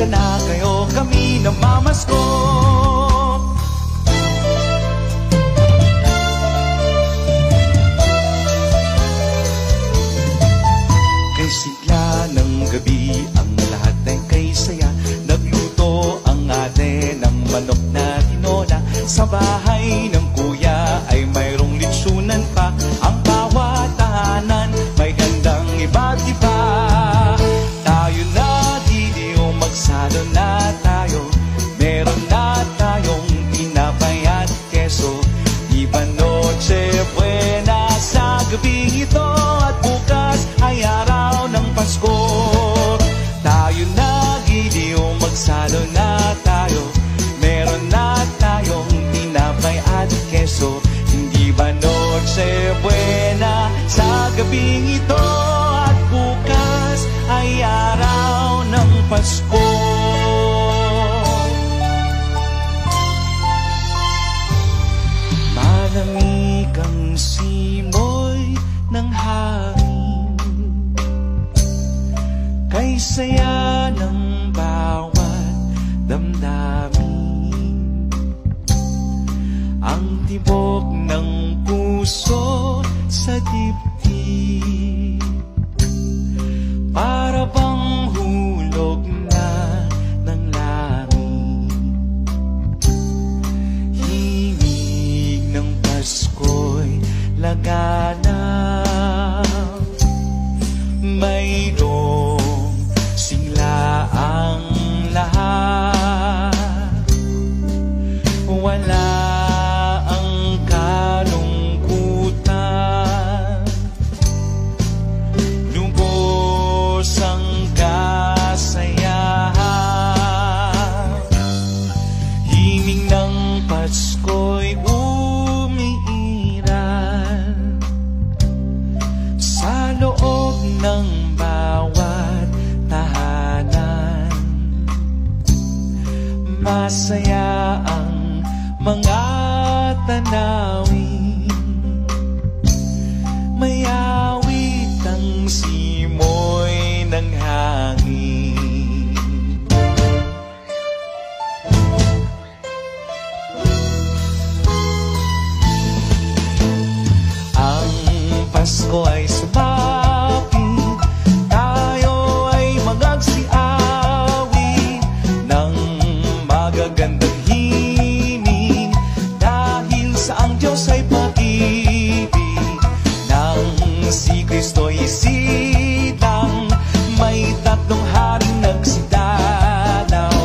sana kayo kami namamasko. Kay sigla ng gabi ang lahat ay kay saya. Nagluto ang ate ng manok na tinola. Sa bahay ng kuya ay mayroong litsunan pa. Ang bawat tahanan may handang iba't iba. Tayo na dito magsalo na tayo. Meron na tayong tinapay at keso. Iba noche buena sa gabi ito. At bukas ay araw ng Pasko. Tayo na dito magsalo na tayo. Meron na tayong tinapay at keso. Hindi ba noche buena sa gabing ito? At bukas ay araw ng Pasko. Malamig ang simoy ng hangin. Kay saya ng bawat damdamin. Ang tibok ng puso sa dibdib. Para bang hulog na ng langit. Himig ng Pasko'y laganap. Mayroong sigla ang lahat. Wala ang kalungkutan. Lubos ang kasayahan. Himig ng Pasko'y umiiral sa loob ng bawat tahanan. Masaya ang mga tanawin. May awit ang simoy ng hangin. Ang Pasko ay sumapit. Tayo ay magagsiawit ng magagandang himig. Dahil sa ang Diyos ay pag-ibig. Nang si Kristo'y isilang, may tatlong haring nagsidalaw.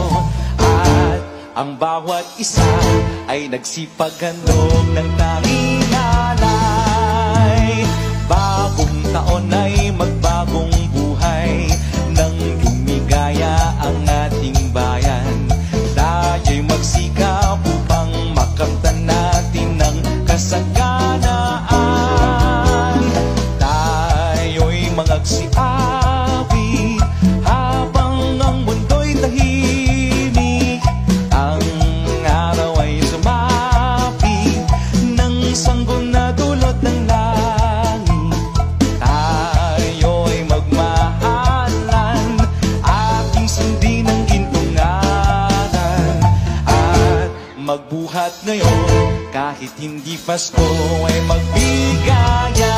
At ang bawat isa ay nagsipaghandog ng tanging alay. Bagong taon ay magbagong buhay. Nang lumigaya ang ating bayan, tayo'y magsikap upang makamtan natin ang kasaganaan. Tayo'y magsiawit habang ang mundo'y tahimik. Ang araw ay sumapit ng sanggol na dulot ng langit. Tayo'y magmahalan, ating sundin ang gintong aral. At magbuhat ngayon kahit hindi Pasko ay magbigayan.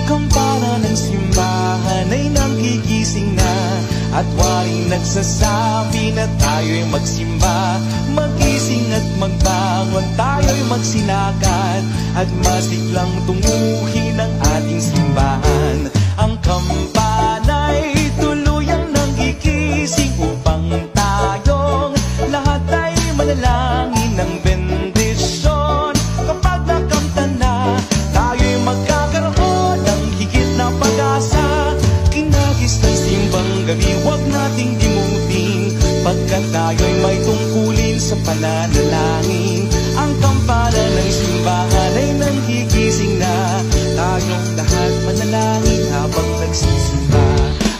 Kampana ng simbahan ay nanggigising na. At waring nagsasabi na tayo'y magsimba. Magising at magbangon, tayo'y magsilakad. At masiglang tunguhin ang ating simbahan. Ang kampana'y tuluyang nanggigising upang tayong lahat ay manalangin ng bendisyon. Kapag nakamtan na, tayo'y magkakaroon ng higit na pag-asa. Kinagis ng simbang gabi, huwag nating limutin, pagkat tayo'y may tungkulin sa pananalangin. Ang kampana ng simbahan ay nanggigising na. Tayong lahat manalangin habang nagsisimba.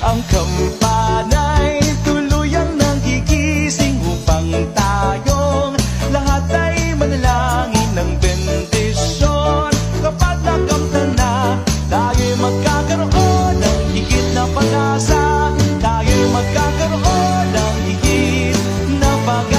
Ang kampana'y tuluyang nanggigising upang tayong lahat ay manalangin ng bendisyon. Kapag nakamtan na, Pag